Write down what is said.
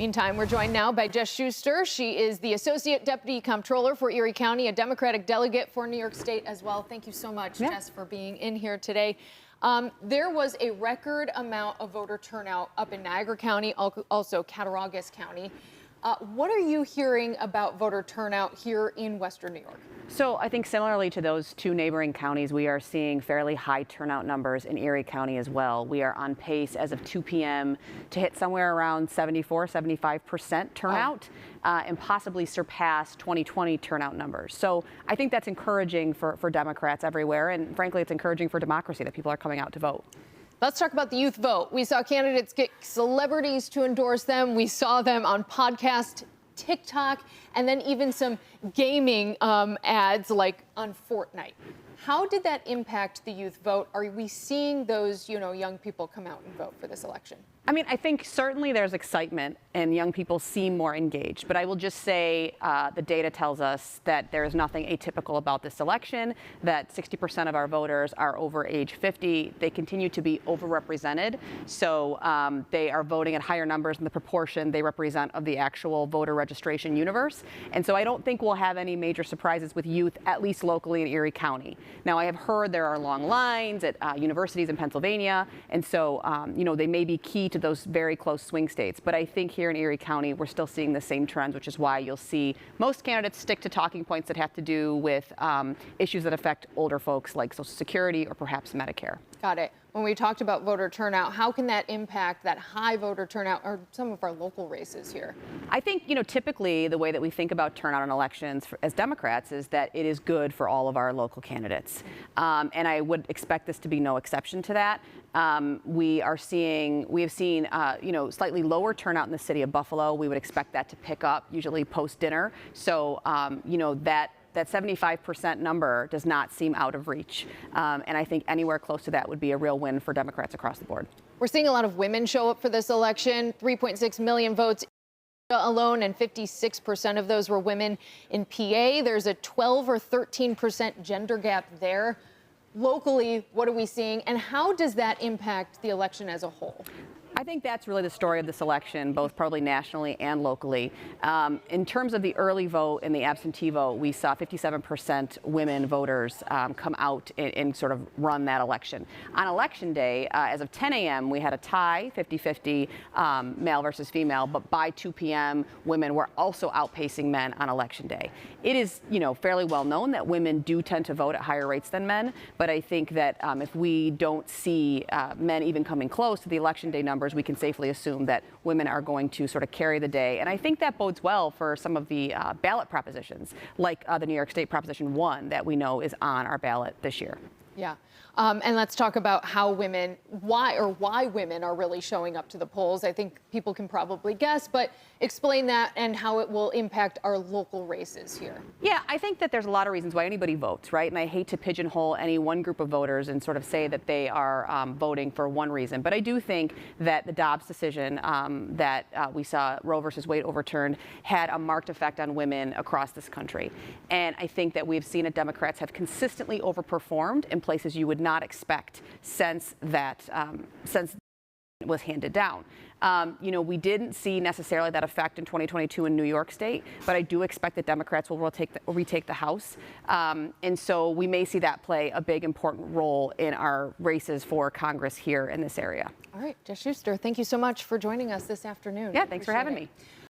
Meantime, we're joined now by Jess Schuster. She is the Associate Deputy Comptroller for Erie County, a Democratic delegate for New York State as well. Thank you so much, Jess, for being in here today. There was a record amount of voter turnout up in Niagara County, also Cattaraugus County. What are you hearing about voter turnout here in Western New York? So I think similarly to those two neighboring counties, we are seeing fairly high turnout numbers in Erie County as well. We are on pace as of 2 p.m. to hit somewhere around 75% turnout and possibly surpass 2020 turnout numbers. So I think that's encouraging for Democrats everywhere. And frankly, it's encouraging for democracy that people are coming out to vote. Let's talk about the youth vote. We saw candidates get celebrities to endorse them. We saw them on podcast, TikTok, and then even some gaming ads like on Fortnite. How did that impact the youth vote? Are we seeing those, young people come out and vote for this election? I mean, I think certainly there's excitement and young people seem more engaged. But I will just say the data tells us that there is nothing atypical about this election, that 60% of our voters are over age 50. They continue to be overrepresented. So they are voting at higher numbers than the proportion they represent of the actual voter registration universe. And so I don't think we'll have any major surprises with youth, at least locally in Erie County. Now, I have heard there are long lines at universities in Pennsylvania. And so, they may be key to those very close swing states. But I think here in Erie County, we're still seeing the same trends, which is why you'll see most candidates stick to talking points that have to do with issues that affect older folks like Social Security or perhaps Medicare. Got it. When we talked about voter turnout, how can that impact that high voter turnout or some of our local races here? I think, typically the way that we think about turnout in elections as Democrats is that it is good for all of our local candidates. And I would expect this to be no exception to that. We have seen, slightly lower turnout in the city of Buffalo. We would expect that to pick up usually post-dinner. So, that 75% number does not seem out of reach. And I think anywhere close to that would be a real win for Democrats across the board. We're seeing a lot of women show up for this election, 3.6 million votes alone, and 56% of those were women in PA. There's a 12 or 13% gender gap there. Locally, what are we seeing, and how does that impact the election as a whole? I think that's really the story of this election, both probably nationally and locally. In terms of the early vote and the absentee vote, we saw 57% women voters come out and sort of run that election. On election day, as of 10 a.m., we had a tie, 50-50 male versus female, but by 2 p.m., women were also outpacing men on election day. It is, fairly well known that women do tend to vote at higher rates than men, but I think that if we don't see men even coming close to the election day numbers, we can safely assume that women are going to sort of carry the day. And I think that bodes well for some of the ballot propositions, like the New York State Proposition 1 that we know is on our ballot this year. Yeah. And let's talk about why women are really showing up to the polls. I think people can probably guess, but explain that and how it will impact our local races here. Yeah, I think that there's a lot of reasons why anybody votes, right? And I hate to pigeonhole any one group of voters and sort of say that they are voting for one reason. But I do think that the Dobbs decision that we saw Roe versus Wade overturned had a marked effect on women across this country. And I think that we've seen that Democrats have consistently overperformed in places you would not expect since it was handed down. We didn't see necessarily that effect in 2022 in New York State, but I do expect that Democrats will retake the House. And so we may see that play a big, important role in our races for Congress here in this area. All right, Jess Schuster, thank you so much for joining us this afternoon. Yeah, thanks for having me.